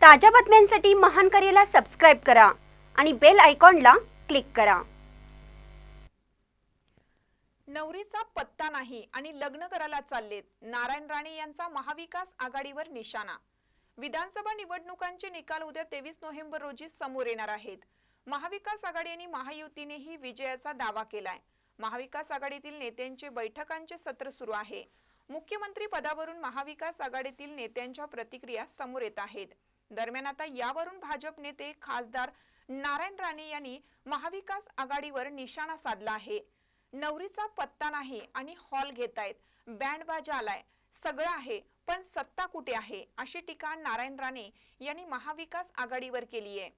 ताज्या बातम्यांसाठी महान करेला सबस्क्राइब करा आणि बेल आयकॉनला क्लिक करा। नवरीचा पत्ता नाही आणि लग्न करायला चाललेत, नारायण राणे यांचा महाविकास आघाडीवर निशाणा। विधानसभा निवडणुकांचे निकाल उद्या 23 नोव्हेंबर रोजी समोर येणार आहेत। महाविकास आघाडी आणि महायुतीनेही विजयाचा दावा केलाय। महाविकास आघाडीतील नेत्यांचे बैठकांचे सत्र सुरू आहे। मुख्यमंत्री पदावरून महाविकास आघाडीतील नेत्यांच्या प्रतिक्रिया समोर येत आहेत। दरम्यान आता यावरून भाजप नेते खासदार नारायण राणे यांनी महाविकास आघाडीवर निशाणा साधला आहे। नवरीचा पत्ता नाही आणि हॉल घेतायत, बँड बाजा आलाय, सगळं आहे पण सत्ता कुठे आहे, अशी टीका नारायण राणे यांनी महाविकास आघाडीवर केली आहे।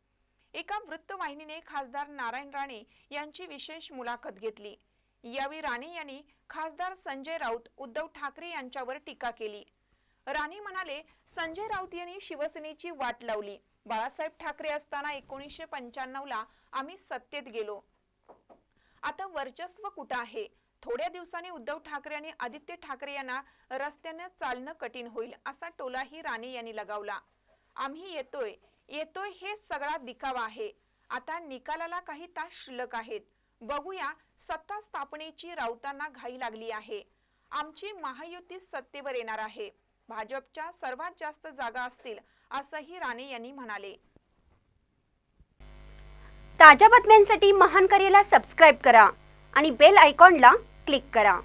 एका वृत्तवाहिनीने खासदार नारायण राणे यांची विशेष मुलाखत घेतली। यावेळी राणे यांनी खासदार संजय राऊत, उद्धव ठाकरे यांच्यावर टीका केली। राणे म्हणाले, संजय राऊत यांनी शिवसेनेची वाट लावली। बाळासाहेब ठाकरे असताना 1995 ला आम्ही सत्तेत गेलो, आता वर्चस्व कुठे आहे? थोड्या दिवसांनी उद्धव ठाकरे आणि आदित्य ठाकरे यांना रस्त्याने चालणं कठीण होईल, असा टोलाही राणे यांनी लगावला। आम्ही येतोय हे सगळा दिखावा आहे। आता निकालाला काही तास शिल्लक आहेत, बघूया। सत्ता स्थापनेची राऊतांना घाई लागली आहे। आमची महायुती सत्तेवर येणार आहे, भाजपच्या सर्वात जास्त जागा असतील, असंही राणे यांनी म्हणाले। ताज्या बातम्यांसाठी महान करेला सबस्क्राइब करा आणि बेल आयकॉनला क्लिक करा।